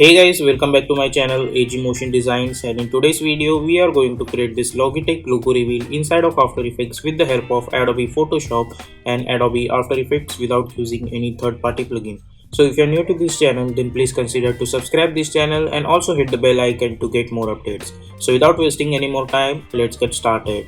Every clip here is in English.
Hey guys, welcome back to my channel AG Motion Designs, and in today's video we are going to create this Logitech logo reveal inside of After Effects with the help of Adobe Photoshop and Adobe After Effects without using any third-party plugin. So if you're new to this channel, then please consider to subscribe this channel and also hit the bell icon to get more updates. So without wasting any more time, let's get started.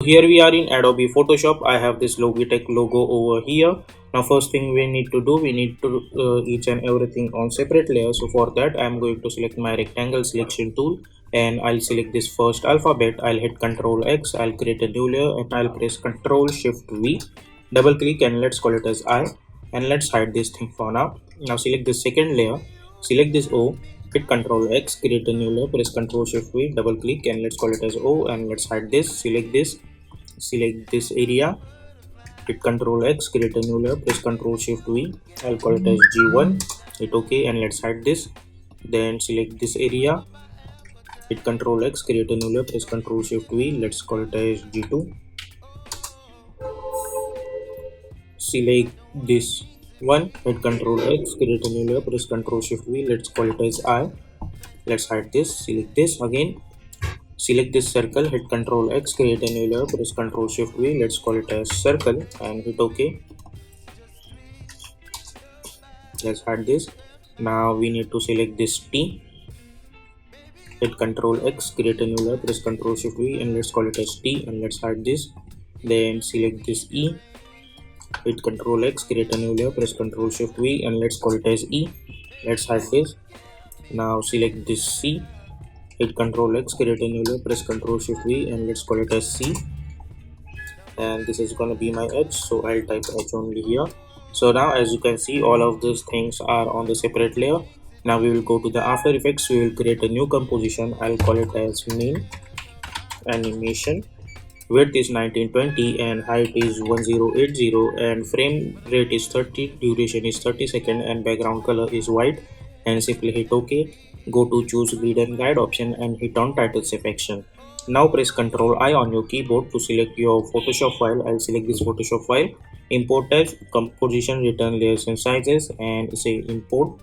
Here we are in Adobe Photoshop. I have this Logitech logo over here. Now first thing we need to do, we need to each and everything on separate layers. So for that I am going to select my rectangle selection tool and I'll select this first alphabet. I'll hit Ctrl X, I'll create a new layer and I'll press Ctrl Shift V, double click and let's call it as I, and let's hide this thing for now. Now select the second layer, select this O, hit Ctrl X, create a new layer, press Ctrl Shift V, double click and let's call it as O, and let's hide this. Select this area, hit Ctrl X, create a new layer, press Ctrl Shift V, I'll call it as G1, hit OK and let's hide this. Then select this area, hit Ctrl X, create a new layer, press Ctrl Shift V, let's call it as G2. Select this one, hit Ctrl X, create a new layer, press Ctrl Shift V, let's call it as I. Let's hide this. Select this again. Select this circle, hit Ctrl X, create a new layer, press Ctrl Shift V, let's call it as circle and hit OK. Let's hide this. Now we need to select this T, hit Ctrl X, create a new layer, press Ctrl Shift V and let's call it as T and let's hide this. Then select this E, hit Ctrl X, create a new layer, press Ctrl Shift V and let's call it as E. Let's hide this. Now select this C, hit Ctrl X, create a new layer, press Ctrl Shift V and let's call it as C, and this is gonna be my H, so I'll type H only here. So now as you can see, all of these things are on the separate layer. Now we will go to the After Effects. We will create a new composition. I'll call it as main animation. Width is 1920 and height is 1080 and frame rate is 30, duration is 30 seconds and background color is white, and simply hit OK. Go to choose read and guide option and hit on title section. Now press Ctrl I on your keyboard to select your Photoshop file. I'll select this Photoshop file, import as composition, return layers and sizes and say import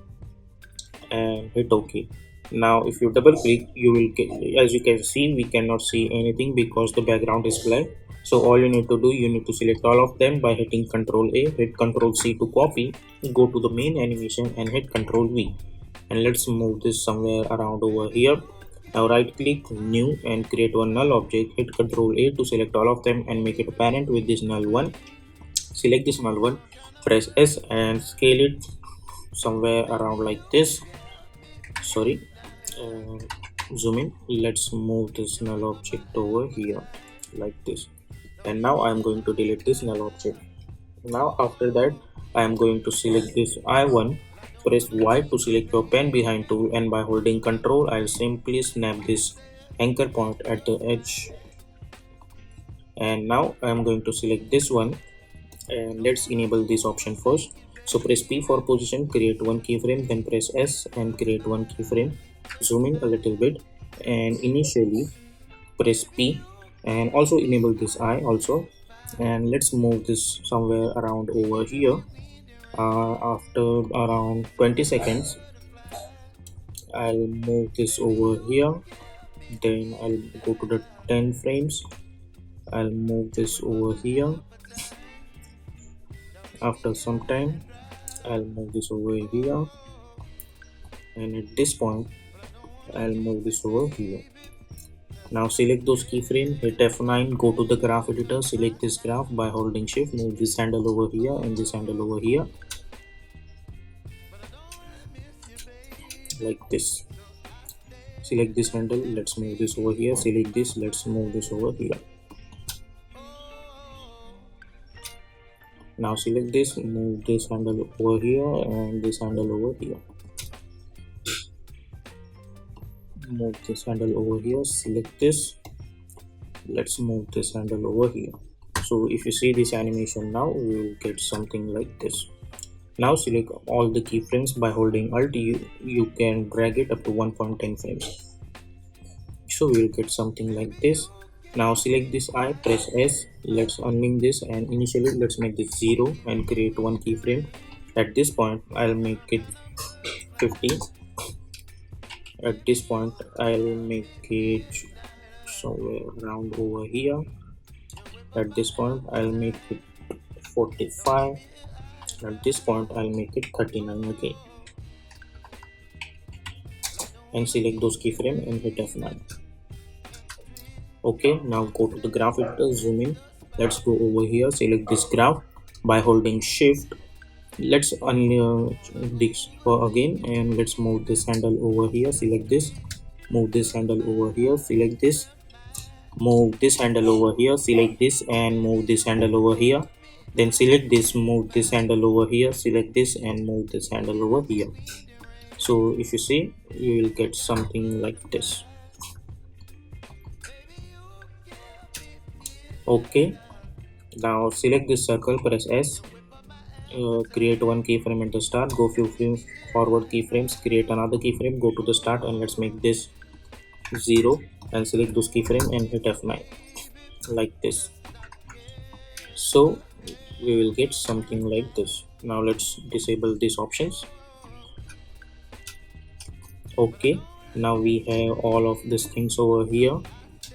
and hit OK. Now if you double click, you will get, as you can see, we cannot see anything because the background is black. So all you need to do, you need to select all of them by hitting Ctrl A, hit Ctrl C to copy, go to the main animation and hit Ctrl V. And let's move this somewhere around over here. Now right click new and create one null object, hit Ctrl A to select all of them and make it apparent with this null one. Select this null one, press S and scale it somewhere around like this. Sorry, zoom in. Let's move this null object over here like this, and now I'm going to delete this null object. Now after that I am going to select this I1, press Y to select your pen behind tool, and by holding Ctrl I'll simply snap this anchor point at the edge. And now I'm going to select this one and let's enable this option first. So press P for position, create one keyframe, then press S and create one keyframe. Zoom in a little bit and initially press P and also enable this I also, and let's move this somewhere around over here. After around 20 seconds I'll move this over here, then I'll go to the 10 frames, I'll move this over here. After some time I'll move this over here, and at this point I'll move this over here. Now select those keyframes, hit F9, go to the graph editor, select this graph by holding shift, move this handle over here and this handle over here like this. Select this handle, let's move this over here, select this, let's move this over here. Now select this, move this handle over here and this handle over here. Move this handle over here, select this, let's move this handle over here. So if you see this animation now, we will get something like this. Now select all the keyframes by holding Alt. You can drag it up to 1.10 frames. So we will get something like this. Now select this eye, press S. Let's unlink this, and initially let's make this 0 and create one keyframe. At this point I'll make it 50. At this point I'll make it somewhere around over here. At this point I'll make it 45. At this point I'll make it 39 again, and select those keyframe and hit F9. Okay, now go to the graph editor, zoom in. Let's go over here, select this graph by holding shift. Let's unlayer this again, and let's move this handle over here. Select this, move this handle over here, select this, move this handle over here, select this, and move this handle over here. Then select this, move this handle over here, select this, and move this handle over here. So if you see, you will get something like this. Okay, now select this circle, press S, create one keyframe at the start, go few frames forward keyframes, create another keyframe, go to the start, and let's make this 0 and select those keyframe and hit F9 like this. So we will get something like this. Now let's disable these options. Okay, now we have all of these things over here.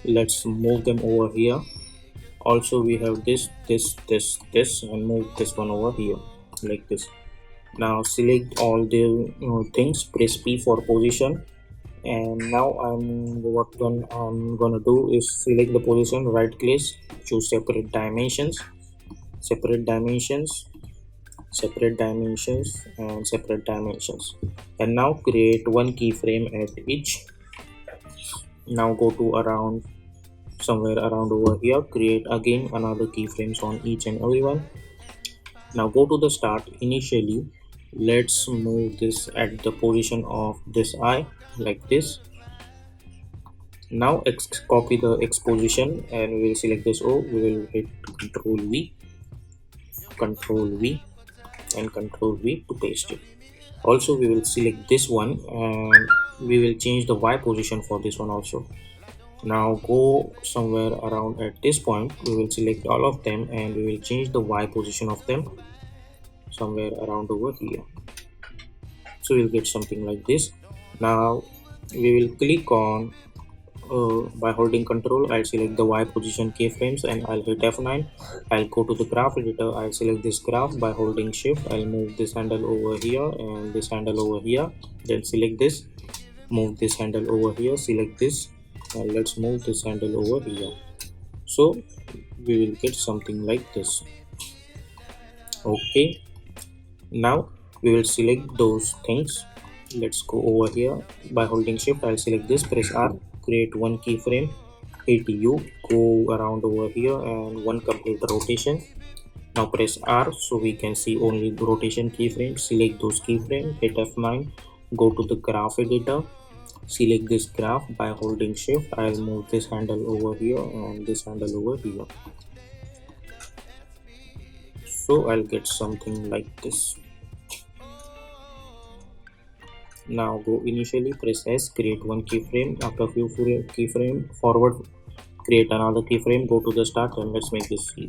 Let's move them over here. Also we have this, and move this one over here like this. Now select all the things, press P for position, and now I'm gonna do is select the position, right click, choose separate dimensions, separate dimensions, separate dimensions, and separate dimensions, and now create one keyframe at each. Now go to around somewhere around over here, create again another keyframes on each and every one. Now go to the start. Initially let's move this at the position of this eye like this. Now copy the X position, and we will select this O. We will hit Control V, Control V, and Control V to paste it. Also we will select this one, and we will change the Y position for this one also. Now go somewhere around at this point, we will select all of them, and we will change the Y position of them somewhere around over here. So we'll get something like this. Now we will click on by holding Control, I'll select the Y position keyframes and I'll hit F9. I'll go to the graph editor, I'll select this graph by holding shift. I'll move this handle over here and this handle over here, then select this, move this handle over here, select this, and let's move this handle over here. So we will get something like this. Okay, now we will select those things. Let's go over here by holding shift. I'll select this, press R, create one keyframe, hit U, go around over here, and one complete rotation. Now press R so we can see only the rotation keyframe. Select those keyframes, hit F9, go to the graph editor, select this graph by holding shift. I'll move this handle over here and this handle over here. So I'll get something like this. Now go initially, press S, create one keyframe. After few keyframe forward, create another keyframe, go to the start, and let's make this 0.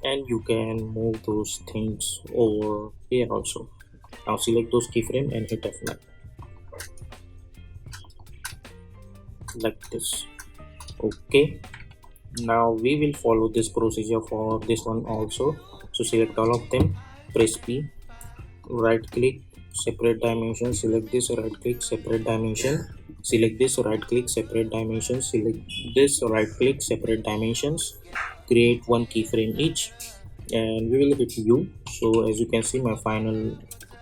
And you can move those things over here also. Now select those keyframe and hit F9 like this. Okay, now we will follow this procedure for this one also. So select all of them, press P, right click, separate dimension, select this, right click, separate dimension, select this, right click, separate dimension, select this, right click, separate dimensions, create one keyframe each, and we will hit U. So as you can see, my final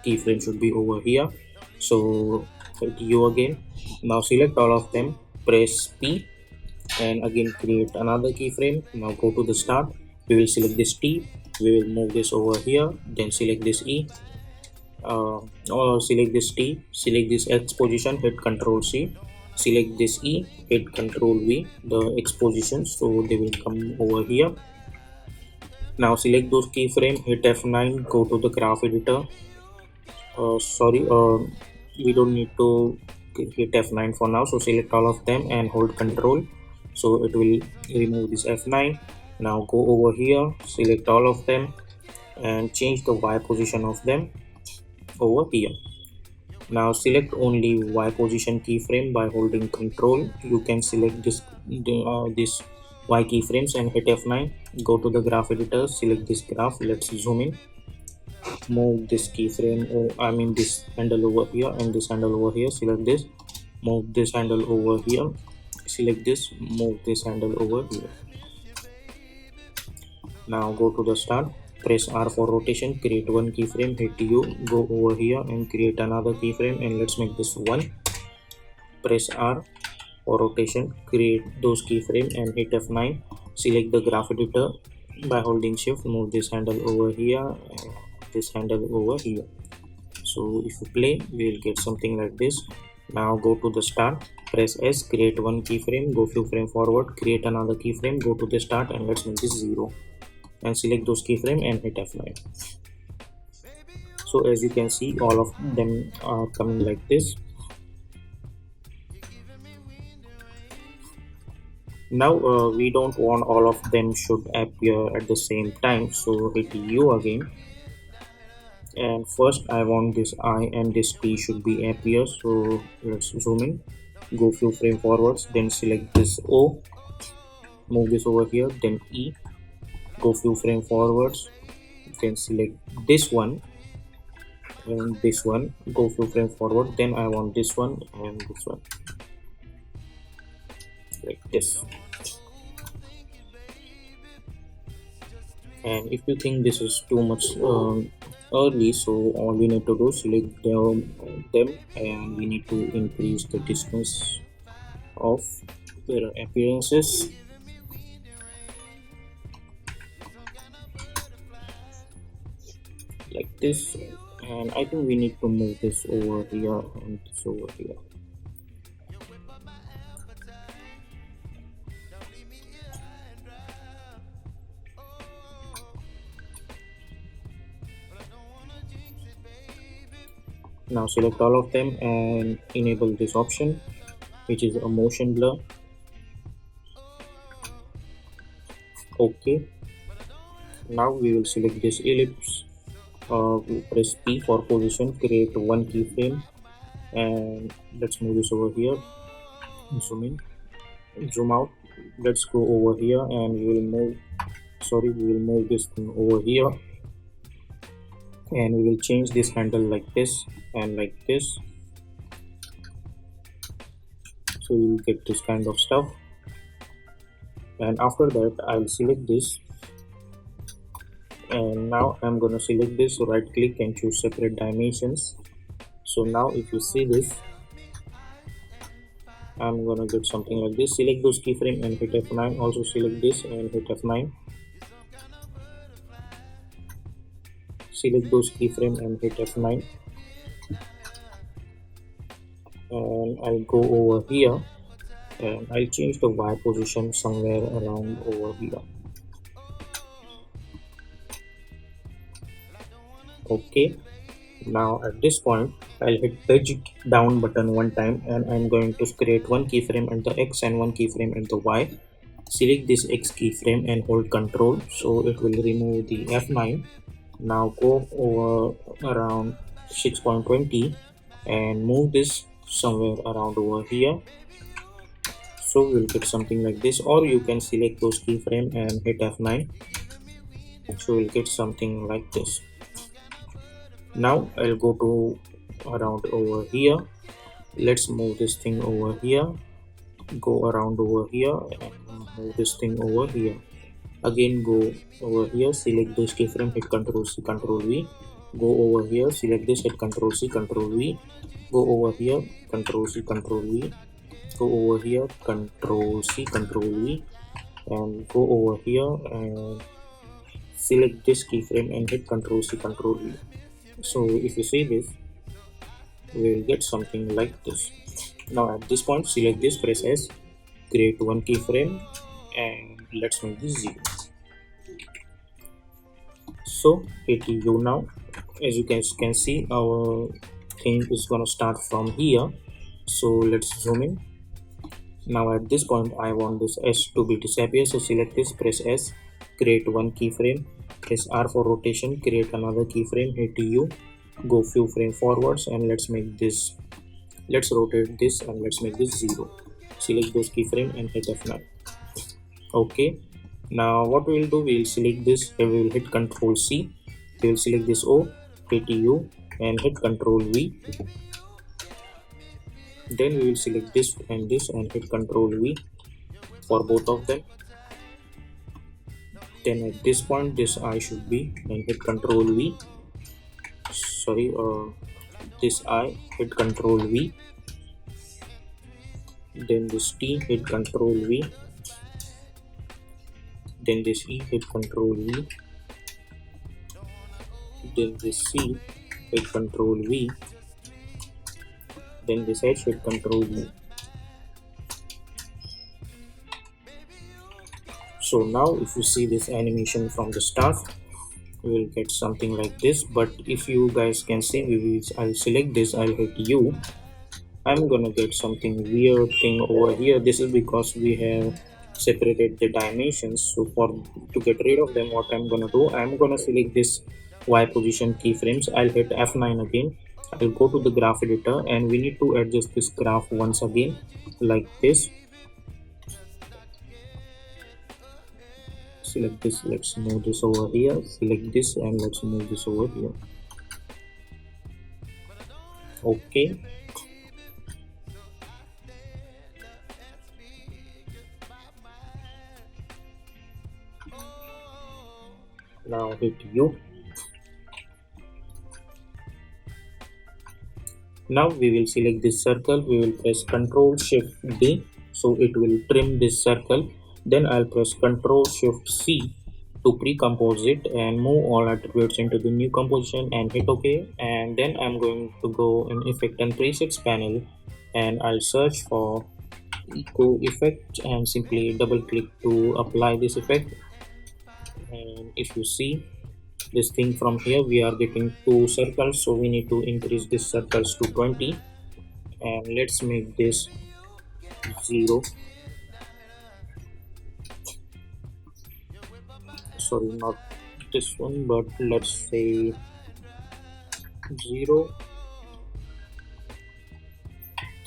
keyframe should be over here. So hit U again. Now select all of them, press P, and again create another keyframe. Now go to the start, we will select this T, we will move this over here, then select this E, or select this T, select this X position, hit Ctrl C, select this E, hit Ctrl V, the X position, so they will come over here. Now select those keyframe, hit F9, go to the graph editor. Sorry, we don't need to hit F9 for now, so select all of them and hold control, so it will remove this F9. Now go over here, select all of them and change the Y position of them over here. Now select only Y position keyframe by holding control. You can select this Y keyframes and hit F9. Go to the graph editor, select this graph. Let's zoom in. Move this keyframe, I mean this handle over here and this handle over here. Select this. Move this handle over here. Select this. Move this handle over here. Now go to the start. Press R for rotation, create one keyframe, hit U, go over here and create another keyframe, and let's make this one. Press R for rotation, create those keyframe and hit F9. Select the graph editor by holding shift, move this handle over here and this handle over here. So if you play, we will get something like this. Now go to the start, press S, create one keyframe, go few frame forward, create another keyframe, go to the start and let's make this 0. And select those keyframe and hit F9. So as you can see, all of them are coming like this. Now we don't want all of them should appear at the same time, so hit U again. And first I want this I and this T should be appear, so let's zoom in, go few frame forwards, then select this O, move this over here, then E, go few frame forwards, then select this one and this one, go few frame forward, then I want this one and this one like this. And if you think this is too much early, so all we need to do, select them and we need to increase the distance of their appearances. Like this, and I think we need to move this over here and this over here. Now select all of them and enable this option, which is a motion blur. Okay, now we will select this ellipse. Press P for position, create one keyframe, and let's move this over here. Zoom in, zoom out. Let's go over here and we will move this thing over here, and we will change this handle like this and like this, so you will get this kind of stuff. And after that I'll select this, and now I'm gonna select this, right click and choose separate dimensions. So now if you see this, I'm gonna get something like this. Select those keyframe and hit F9. Also select this and hit F9. Select those keyframe and hit F9. And I'll go over here and I'll change the Y position somewhere around over here. Okay, now at this point I'll hit the down button one time and I'm going to create one keyframe at the X and one keyframe at the Y. Select this X keyframe and hold control, so it will remove the F9. Now go over around 6.20 and move this somewhere around over here, so we'll get something like this. Or you can select those keyframe and hit F9, so we'll get something like this. Now I'll go to around over here. Let's move this thing over here, go around over here and move this thing over here. Again go over here, select those keyframe, hit Ctrl C, Ctrl V, go over here, select this, hit Ctrl C, Ctrl V, go over here, Ctrl C, Ctrl V, go over here, Ctrl C, Ctrl V, and go over here and select this keyframe and hit Ctrl C, Ctrl V. So if you see this, we will get something like this. Now at this point, select this, press S, create one keyframe, and let's make this 0. So hit U. Now as you can see, our thing is gonna start from here. So let's zoom in. Now at this point I want this S to be disappear, so select this, press S, create one keyframe, press R for rotation, create another keyframe, hit U, go few frame forwards, and let's rotate this and let's make this 0. Select those keyframe and hit F9. Okay, now what we will do, we will select this, we will hit Ctrl C, we will select this O, hit U and hit Ctrl V. Then we will select this and hit Ctrl V for both of them. Then at this point this I should be, and hit Ctrl V. Sorry, this I, hit Ctrl V. Then this T, hit Ctrl V. Then this E, hit Ctrl V. Then this C, hit Ctrl V. Then this H, hit Ctrl V. So now if you see this animation from the start, we will get something like this. But if you guys can see, I'll select this, I'll hit U, I'm gonna get something weird thing over here. This is because we have separated the dimensions. So to get rid of them, what I'm gonna do, I'm gonna select this Y position keyframes, I'll hit F9 again, I'll go to the graph editor, and we need to adjust this graph once again like this. Select this, let's move this over here, select this and let's move this over here. Okay, now hit U. Now we will select this circle, we will press Ctrl Shift D, so it will trim this circle. Then I'll press Ctrl Shift C to pre-compose it and move all attributes into the new composition and hit OK. And then I'm going to go in Effect and Presets panel, and I'll search for Echo Effect and simply double click to apply this effect. And if you see this thing from here, we are getting 2 circles, so we need to increase this circles to 20, and let's make this 0. Sorry, not this one, but let's say 0,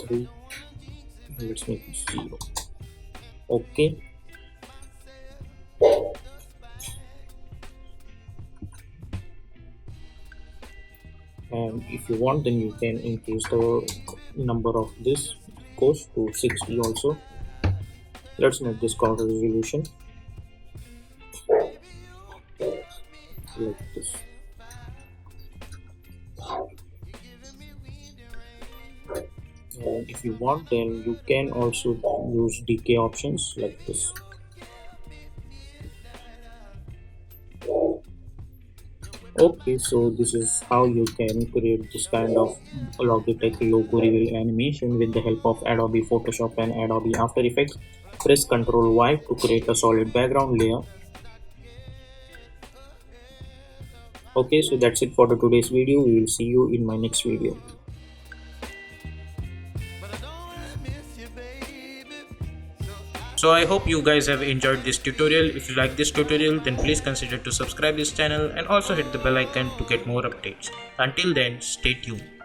3, let's make it 0. Okay, and if you want, then you can increase the number of this course to 60 also. Let's make this color resolution like this. And if you want, then you can also use decay options like this. Okay, so this is how you can create this kind of Logitech logo reveal animation with the help of Adobe Photoshop and Adobe After Effects. Press Ctrl Y to create a solid background layer. Okay, so that's it for today's video. We will see you in my next video. So I hope you guys have enjoyed this tutorial. If you like this tutorial, then please consider to subscribe this channel and also hit the bell icon to get more updates. Until then, stay tuned.